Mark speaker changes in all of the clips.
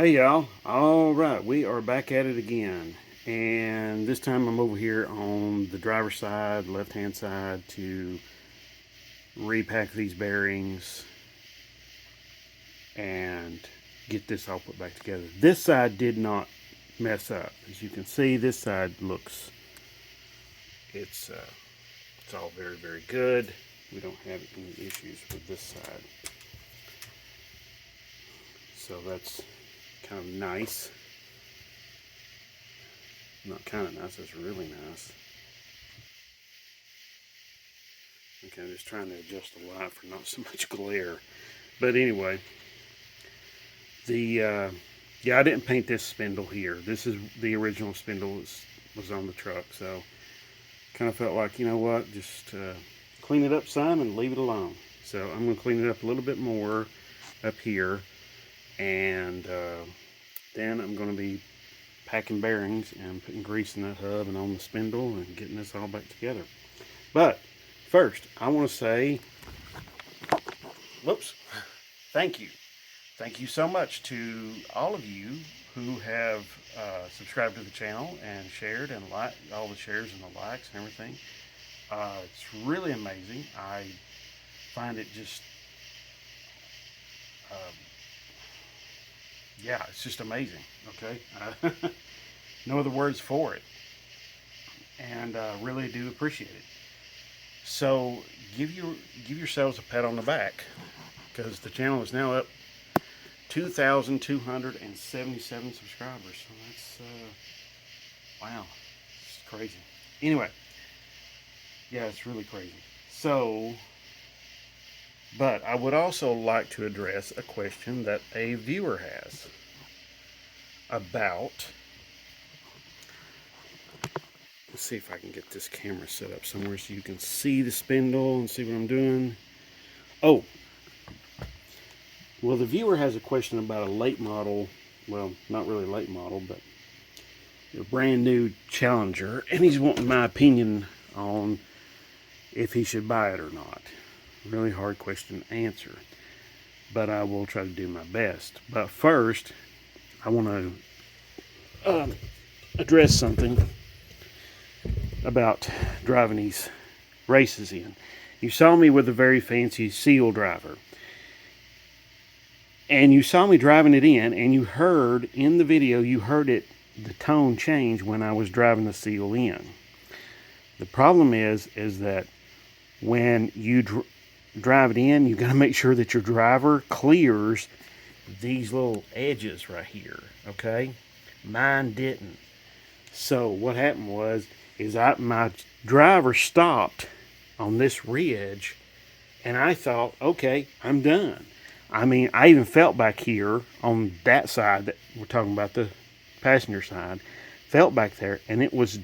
Speaker 1: Hey y'all, alright, we are back at it again, and this time I'm over here on the driver's side, left hand side, to repack these bearings and get this all put back together. This side did not mess up. As you can see, this side looks, it's all very, very good. We don't have any issues with this side. So that's kind of nice. Not kind of nice, it's really nice. Okay, I'm just trying to adjust the light for not so much glare. But anyway, yeah, I didn't paint this spindle here. This is the original spindle was on the truck. So kind of felt like, you know what, just clean it up some and leave it alone. So I'm going to clean it up a little bit more up here. And then I'm going to be packing bearings and putting grease in that hub and on the spindle and getting this all back together. But first, I want to say, whoops, thank you. Thank you so much to all of you who have subscribed to the channel and shared and liked all the shares and the likes and everything. It's really amazing. I find it just, yeah, it's just amazing. Okay, no other words for it, and really do appreciate it. So give yourselves a pat on the back, because the channel is now up 2,277 subscribers. So that's wow, it's crazy. Anyway, yeah, it's really crazy. So, but I would also like to address a question that a viewer has about, let's see if I can get this camera set up somewhere so you can see the spindle and see what I'm doing. Oh, well, the viewer has a question about a late model, well, not really late model, but a brand new Challenger, and he's wanting my opinion on if he should buy it or not. Really hard question to answer, but I will try to do my best. But first, I want to address something about driving these races in. You saw me with a very fancy seal driver, and you saw me driving it in, and you heard in the video, you heard it, the tone change when I was driving the seal in. The problem is that when you drive it in, you got to make sure that your driver clears these little edges right here, okay? Mine didn't. So what happened is my driver stopped on this ridge, and I thought, okay, I'm done. I mean, I even felt back here on that side that we're talking about, the passenger side, felt back there, and it was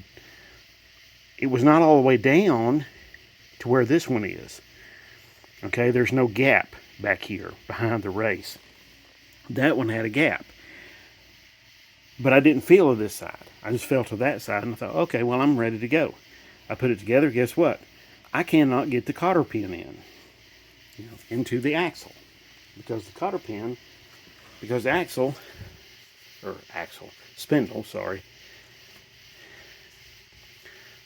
Speaker 1: not all the way down to where this one is. Okay, there's no gap back here behind the race. That one had a gap. But I didn't feel to this side. I just fell to that side, and I thought, okay, well, I'm ready to go. I put it together. Guess what? I cannot get the cotter pin in, into the axle. Because the cotter pin, because the spindle, sorry.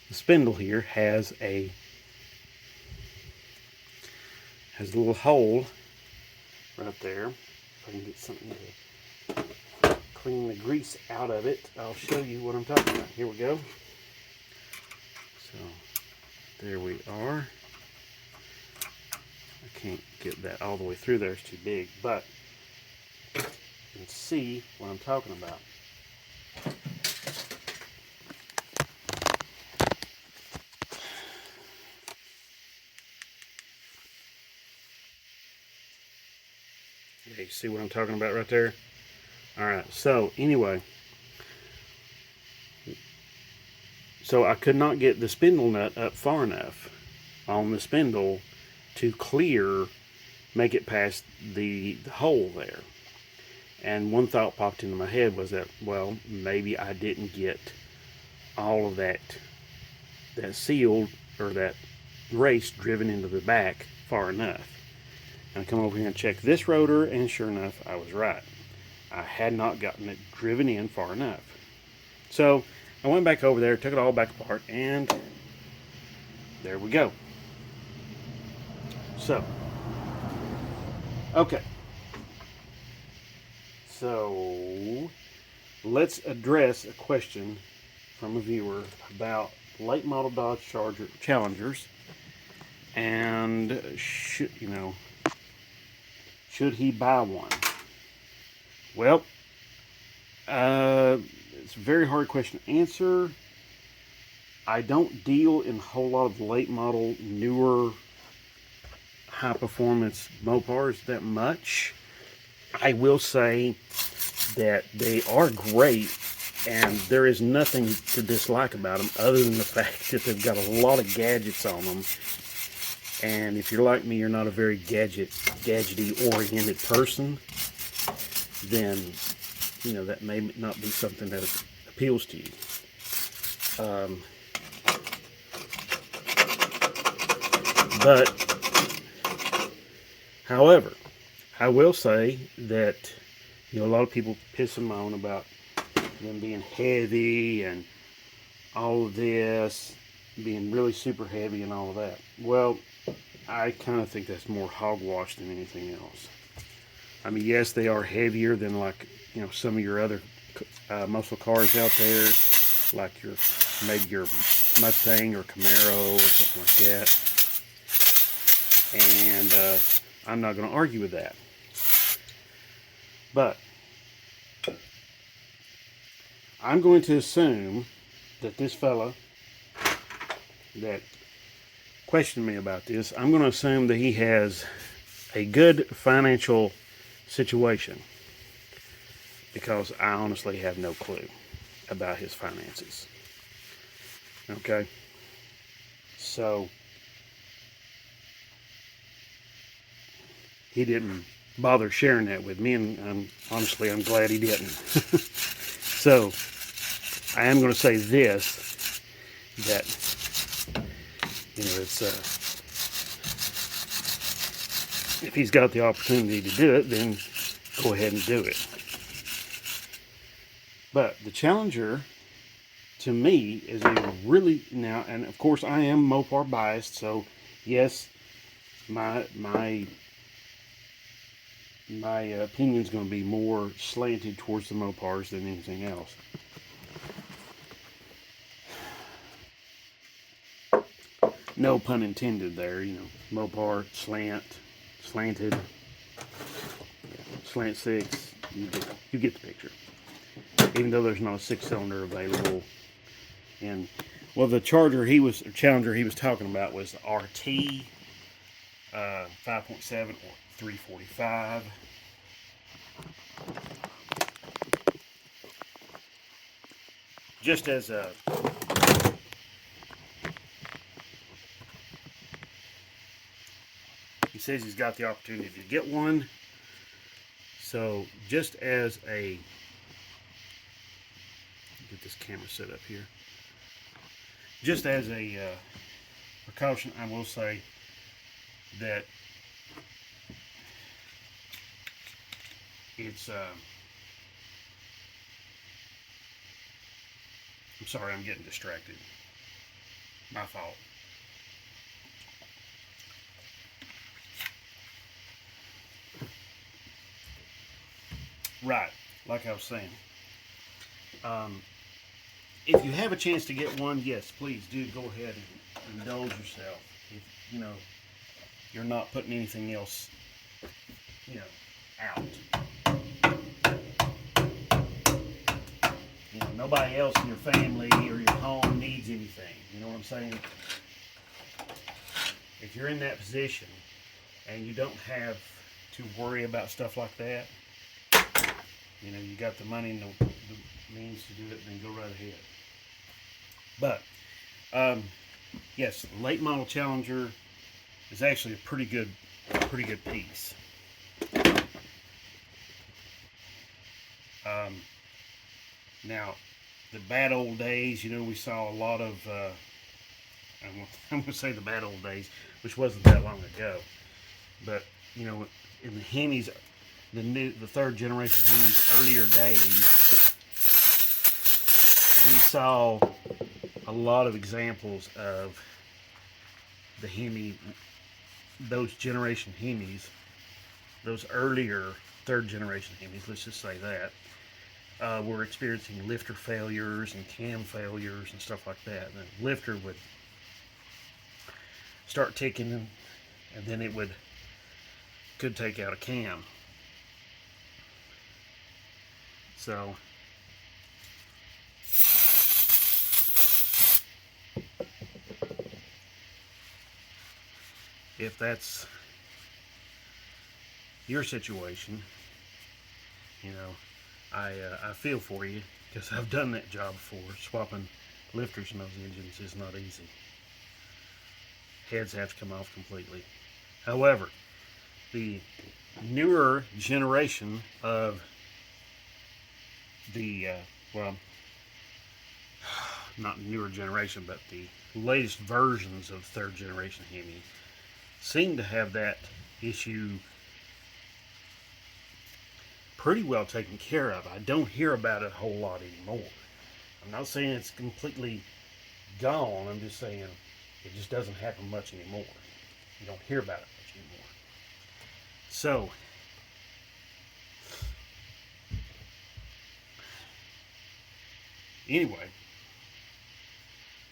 Speaker 1: The spindle here has a little hole right there. If I can get something to clean the grease out of it, I'll show you what I'm talking about. Here we go. So there we are. I can't get that all the way through there, it's too big, but you can see what I'm talking about. Okay, you see what I'm talking about right there? Alright, so anyway, so I could not get the spindle nut up far enough on the spindle to make it past the hole there. And one thought popped into my head was that, well, maybe I didn't get all of that seal or that race driven into the back far enough. And I come over here and check this rotor, and sure enough, I was right. I had not gotten it driven in far enough. So I went back over there, took it all back apart, and there we go. So, okay. So, let's address a question from a viewer about late model Dodge Challengers, and should he buy one? Well, it's a very hard question to answer. I don't deal in a whole lot of late model, newer, high performance Mopars that much. I will say that they are great, and there is nothing to dislike about them other than the fact that they've got a lot of gadgets on them. And if you're like me, you're not a very gadgety oriented person, then that may not be something that appeals to you. But however, I will say that a lot of people piss them on about them being heavy and all of this, being really super heavy and all of that. Well, I kind of think that's more hogwash than anything else. I mean, yes, they are heavier than some of your other muscle cars out there, like maybe your Mustang or Camaro or something like that. And I'm not going to argue with that. But I'm going to assume that this fella that questioned me about this, I'm going to assume that he has a good financial situation, because I honestly have no clue about his finances. Okay? So, he didn't bother sharing that with me, and honestly, I'm glad he didn't. So, I am going to say this, that, it's, if he's got the opportunity to do it, then go ahead and do it. But the Challenger, to me, is a really, now, and of course I am Mopar biased, so yes, my opinion is going to be more slanted towards the Mopars than anything else. No pun intended there, Mopar, slanted, slant six, you get the picture. Even though there's not a 6-cylinder available. And, well, the Challenger he was talking about was the RT 5.7 or 345. Just as a he says he's got the opportunity to get one. So just as a, get this camera set up here. Just as a precaution, I will say that it's I'm sorry, I'm getting distracted. My fault. Right, like I was saying. If you have a chance to get one, yes, please do go ahead and indulge yourself. If you're not putting anything else, out. Nobody else in your family or your home needs anything. You know what I'm saying? If you're in that position and you don't have to worry about stuff like that, you got the money and the means to do it, then go right ahead. But yes, late model Challenger is actually a pretty good piece. Now, the bad old days, we saw a lot of, I'm going to say the bad old days, which wasn't that long ago, but, in the Hemis, the third generation Hemi's earlier days, we saw a lot of examples of the Hemi, those generation Hemis, those earlier third generation Hemis, let's just say that, were experiencing lifter failures and cam failures and stuff like that. And the lifter would start ticking, and then it could take out a cam. So if that's your situation, you know, I feel for you, because I've done that job before. Swapping lifters in those engines is not easy. Heads have to come off completely. However, the newer generation of the, well, not newer generation, but the latest versions of third generation Hemi seem to have that issue pretty well taken care of. I don't hear about it a whole lot anymore. I'm not saying it's completely gone. I'm just saying it just doesn't happen much anymore. You don't hear about it much anymore. So, anyway,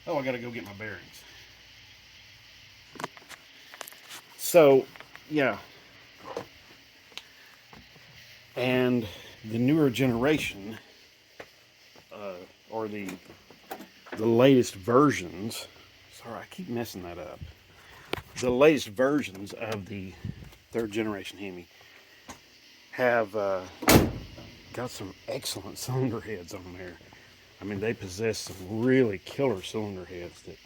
Speaker 1: I gotta go get my bearings. So, yeah. And the newer generation, or the latest versions, sorry, I keep messing that up. The latest versions of the third generation Hemi have got some excellent cylinder heads on there. I mean, they possess some really killer cylinder heads that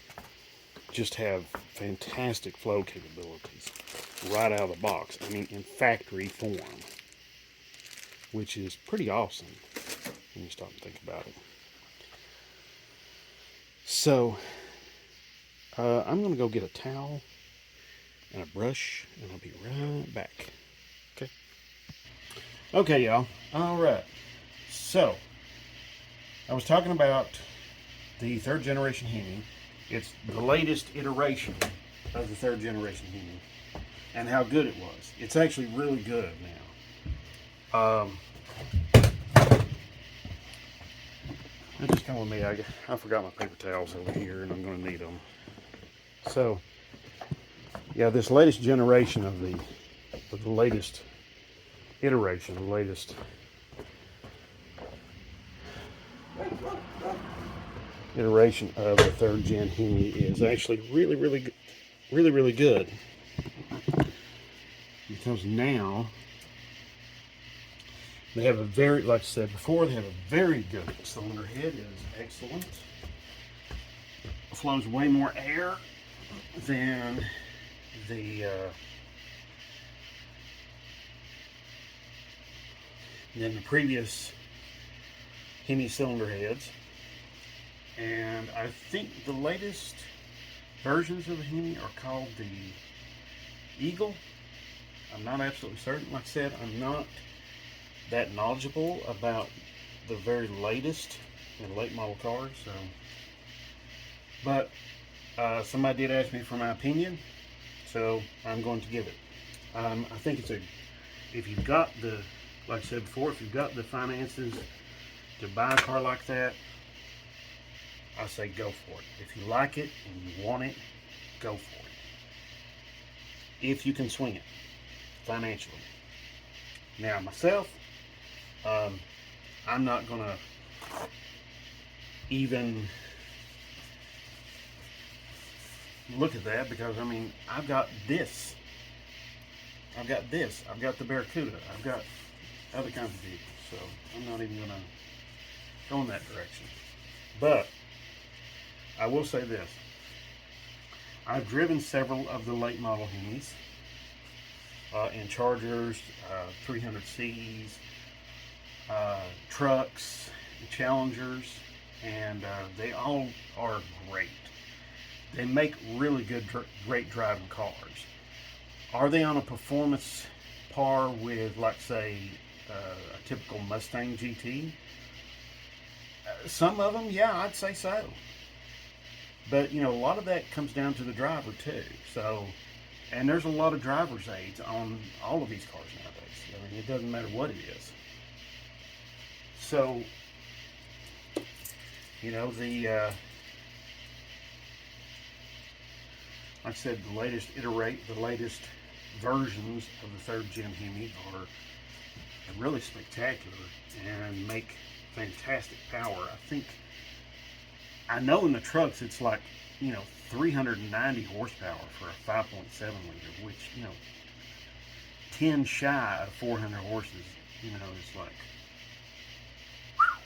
Speaker 1: just have fantastic flow capabilities right out of the box. I mean, in factory form, which is pretty awesome when you stop and think about it. So, I'm going to go get a towel and a brush, and I'll be right back. Okay? Okay, y'all. All right. So, I was talking about the third generation Hemi. It's the latest iteration of the third generation Hemi, and how good it was. It's actually really good now. Just come with me. I forgot my paper towels over here, and I'm going to need them. So, yeah, this latest generation of the latest iteration, the latest iteration of the third gen Hemi is actually really good, because now they have a very, like I said before, they have a very good cylinder head. It is excellent. It flows way more air than the previous Hemi cylinder heads. And I think the latest versions of the Hemi are called the Eagle. I'm not absolutely certain. Like I said, I'm not that knowledgeable about the very latest and late model cars. So, but somebody did ask me for my opinion, so I'm going to give it. I think it's if you've got the, like I said before, if you've got the finances to buy a car like that, I say go for it. If you like it and you want it, go for it. If you can swing it financially. Now myself, I'm not gonna even look at that, because I mean, I've got this. I've got the Barracuda. I've got other kinds of vehicles, so I'm not even gonna go in that direction. But I will say this. I've driven several of the late model Hemis in Chargers, 300Cs, trucks, Challengers, and they all are great. They make really good, great driving cars. Are they on a performance par with, like, say, a typical Mustang GT? Some of them, yeah, I'd say so. But, you know, a lot of that comes down to the driver, too. So, and there's a lot of driver's aids on all of these cars nowadays. I mean, it doesn't matter what it is. So, you know, like I said, the latest versions of the third gen Hemi are really spectacular and make fantastic power. I know in the trucks it's like, you know, 390 horsepower for a 5.7 liter, which, you know, 10 shy of 400 horses, you know, it's like, whew,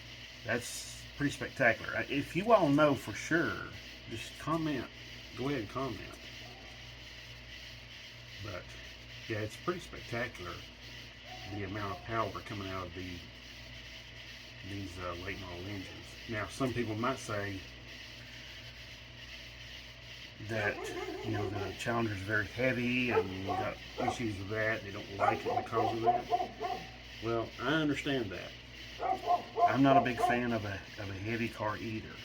Speaker 1: that's pretty spectacular. If you all know for sure, just comment. Go ahead and comment. But yeah, it's pretty spectacular, the amount of power coming out of these late model engines. Now, some people might say that, you know, the Challenger is very heavy and you got issues with that. They don't like it because of that. Well, I understand that. I'm not a big fan of a heavy car either.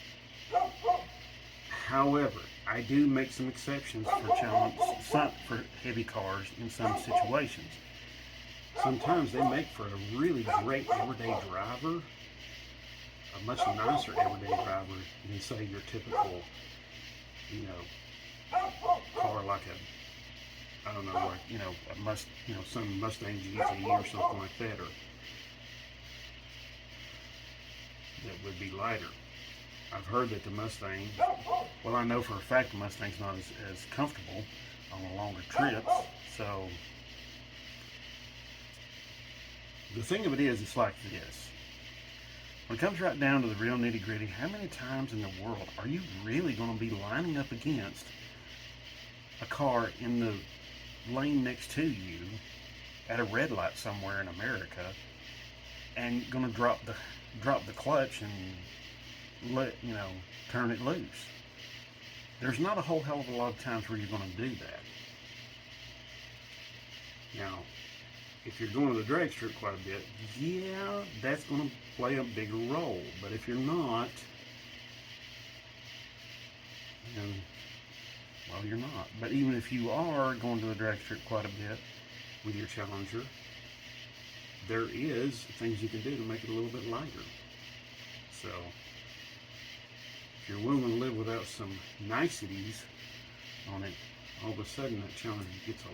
Speaker 1: However, I do make some exceptions for heavy cars in some situations. Sometimes they make for a really great everyday driver, a much nicer everyday driver than, say, your typical, you know, car like I don't know, like, you know, some Mustang GT or something like that, or that would be lighter. I've heard that the Mustang, well, I know for a fact the Mustang's not as comfortable on the longer trips. So the thing of it is, it's like this. When it comes right down to the real nitty gritty, how many times in the world are you really going to be lining up against a car in the lane next to you at a red light somewhere in America and going to drop the clutch and turn it loose? There's not a whole hell of a lot of times where you're going to do that. Now, if you're going to the drag strip quite a bit, yeah, that's going to play a bigger role. But if you're not, then, well, you're not. But even if you are going to the drag strip quite a bit with your Challenger, there is things you can do to make it a little bit lighter. So, if you're willing to live without some niceties on it, all of a sudden that Challenger gets to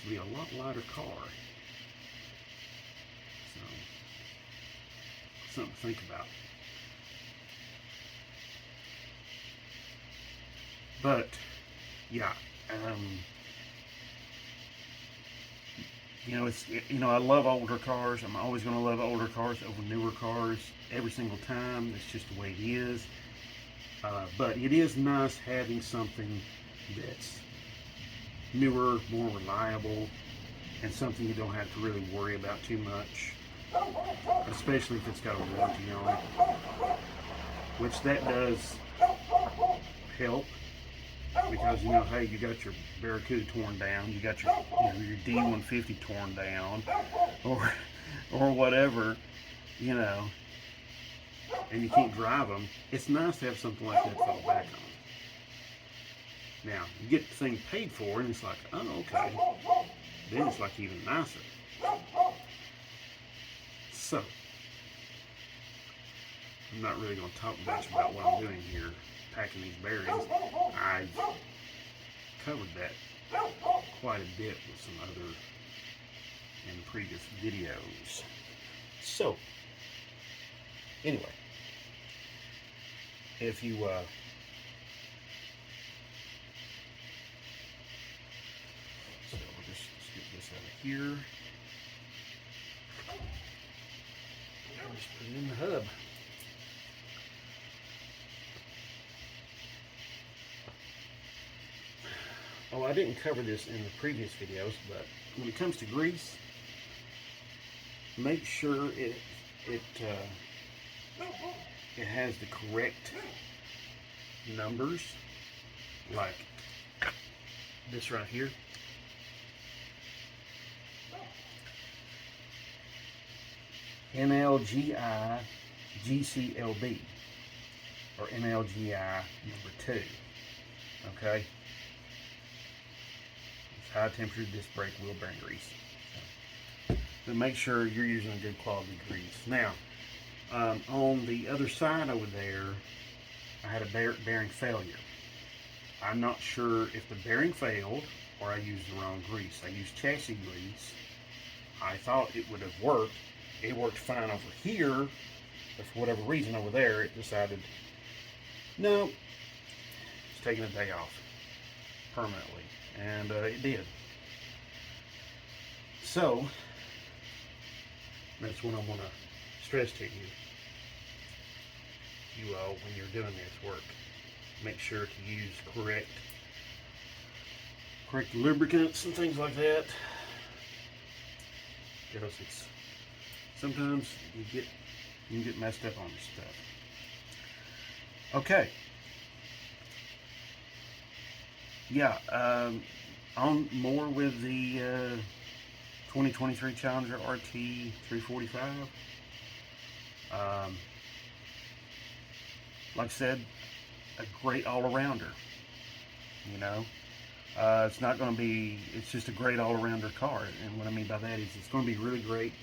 Speaker 1: be a lot lighter car. So, something to think about. But, yeah, I love older cars. I'm always going to love older cars over newer cars every single time. It's just the way it is. But it is nice having something that's newer, more reliable, and something you don't have to really worry about too much, especially if it's got a warranty on it, which that does help, because, you know, hey, you got your Barracuda torn down, you got your D150 torn down, or whatever, you know, and you can't drive them. It's nice to have something like that to fall back on. Now, you get the thing paid for, and it's like, oh, okay. Then it's like even nicer. So, I'm not really going to talk much about what I'm doing here, packing these bearings. I've covered that quite a bit with some other in previous videos. So, anyway, if you so we'll just get this out of here. I'll just put it in the hub. Oh, I didn't cover this in the previous videos, but when it comes to grease, make sure it has the correct numbers, like this right here. NLGI GCLB, or NLGI #2. Okay? It's high temperature disc brake wheel bearing grease. But make sure you're using a good quality grease. Now, on the other side over there, I had a bearing failure. I'm not sure if the bearing failed or I used the wrong grease. I used chassis grease. I thought it would have worked. It worked fine over here, but for whatever reason over there, it decided, no, it's taking a day off permanently. And it did. So, that's what I want to stress to you all when you're doing this work. Make sure to use correct lubricants and things like that, because it's sometimes you can get messed up on this stuff. Okay. Yeah, on more with the 2023 Challenger SRT345. Like I said, a great all-arounder. You know, it's not going to be, it's just a great all-arounder car. And what I mean by that is it's going to be really great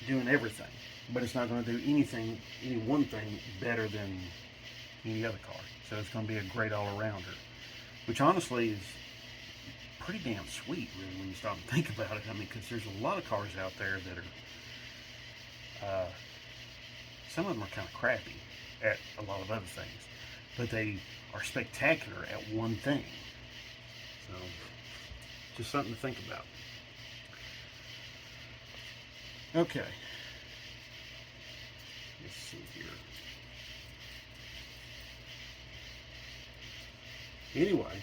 Speaker 1: doing everything, but it's not going to do any one thing better than any other car. So it's going to be a great all-arounder, which honestly is pretty damn sweet, really, when you stop and think about it. I mean, because there's a lot of cars out there that are, some of them are kind of crappy at a lot of other things, but they are spectacular at one thing. So, just something to think about. Okay. Let's see here. Anyway,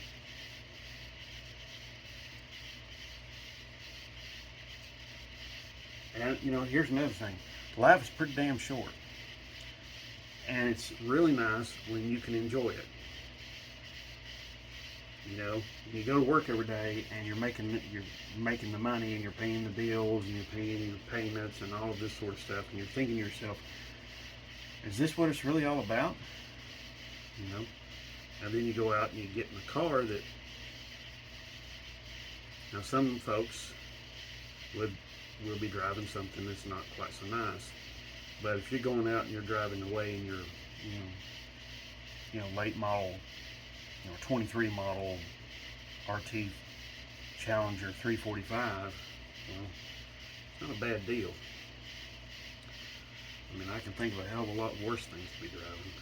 Speaker 1: and you know, here's another thing. Life is pretty damn short, and it's really nice when you can enjoy it. You know, you go to work every day and you're making the money and you're paying the bills and you're paying your payments and all of this sort of stuff, and you're thinking to yourself, is this what it's really all about? You know, and then you go out and you get in a car that, now some folks will be driving something that's not quite so nice, but if you're going out and you're driving away and you're you know late model, 23 model RT Challenger 345, well, it's not a bad deal. I mean, I can think of a hell of a lot worse things to be driving.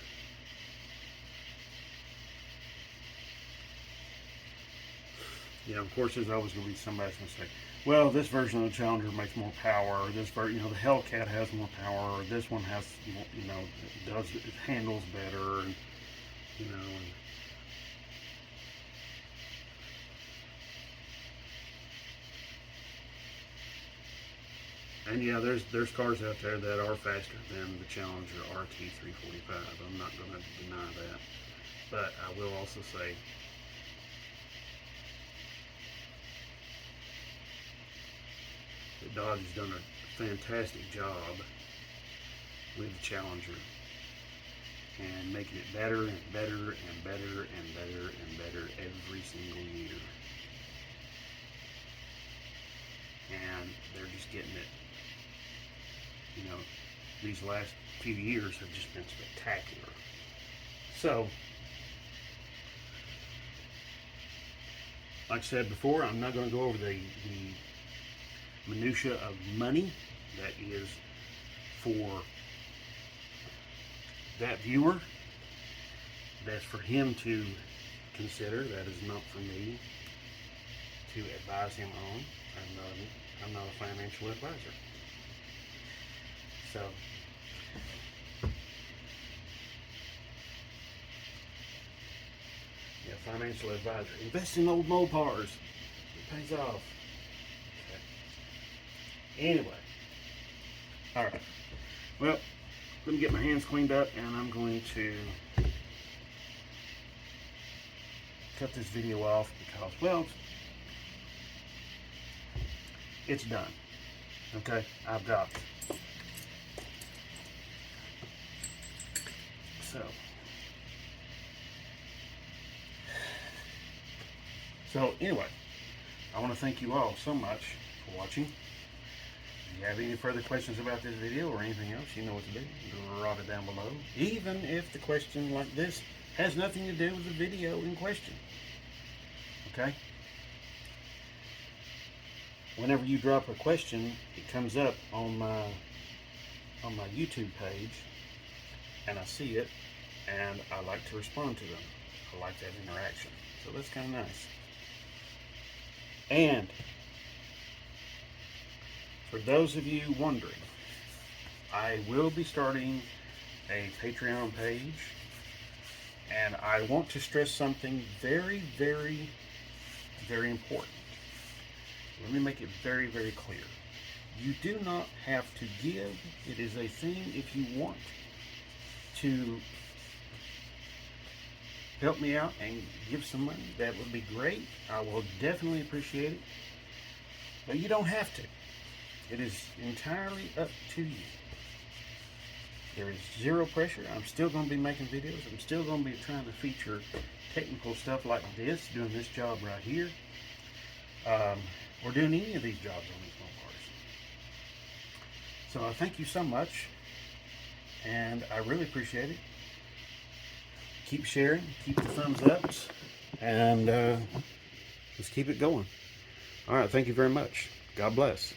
Speaker 1: You know, of course, there's always going to be somebody that's going to say, well, this version of the Challenger makes more power, or this version, the Hellcat has more power, or this one has, it handles better, and, and yeah, there's cars out there that are faster than the Challenger SRT345. I'm not going to deny that, but I will also say, that Dodge has done a fantastic job with the Challenger and making it better and better and better and better and better every single year. And they're just getting it, these last few years have just been spectacular. So, like I said before, I'm not going to go over the minutia of money. That is for that viewer. That's for him to consider. That is not for me to advise him on. I'm not a financial advisor. So, yeah, financial advisor. Invest in old Mopars. It pays off. Anyway, all right, well, let me get my hands cleaned up and I'm going to cut this video off because, well, it's done. Okay, I've got so anyway, I want to thank you all so much for watching. If you have any further questions about this video or anything else, you know what to do. Drop it down below. Even if the question like this has nothing to do with the video in question. Okay? Whenever you drop a question, it comes up on my YouTube page, and I see it, and I like to respond to them. I like that interaction. So that's kind of nice. And for those of you wondering, I will be starting a Patreon page, and I want to stress something very, very, very important. Let me make it very, very clear. You do not have to give. It is a thing if you want to help me out and give some money. That would be great. I will definitely appreciate it. But you don't have to. It is entirely up to you. There is zero pressure. I'm still going to be making videos. I'm still going to be trying to feature technical stuff like this, doing this job right here. Or doing any of these jobs on these small cars. So I thank you so much, and I really appreciate it. Keep sharing, keep the thumbs ups, and let's keep it going. All right, thank you very much. God bless.